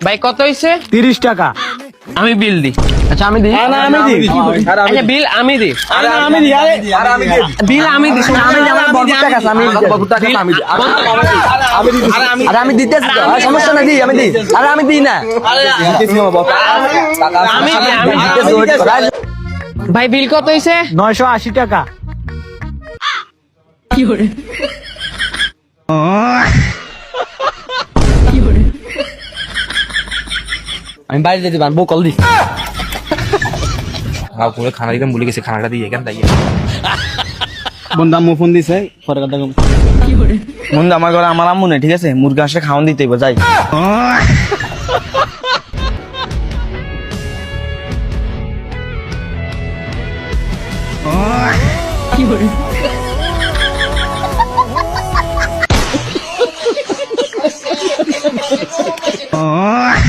ভাই কত হইছে? 30 টাকা। আমি বিল দি। আচ্ছা আমি দিই। আচ্ছা বিল আমি দি। বিল আমি দি। আরে আমি দিতেছি তো, সমস্যা নাই, দিই আমি দিই। আরে আমি দিই না। ভাই বিল কত হইছে? 980 টাকা। আমি বাইরে যেতে পারবো, কল দিস। খানা দিকে ভুলে গেছে, খানাটা দিয়ে এখান তাই বন্ধু আম্মু ফোন দিছে, পরে কথা কম। বন্ধু আমার ঘরে আমার আম্মু নেই, ঠিক আছে, মুরগি আসলে খাওয়ান দিতে হইব, যাই। Oh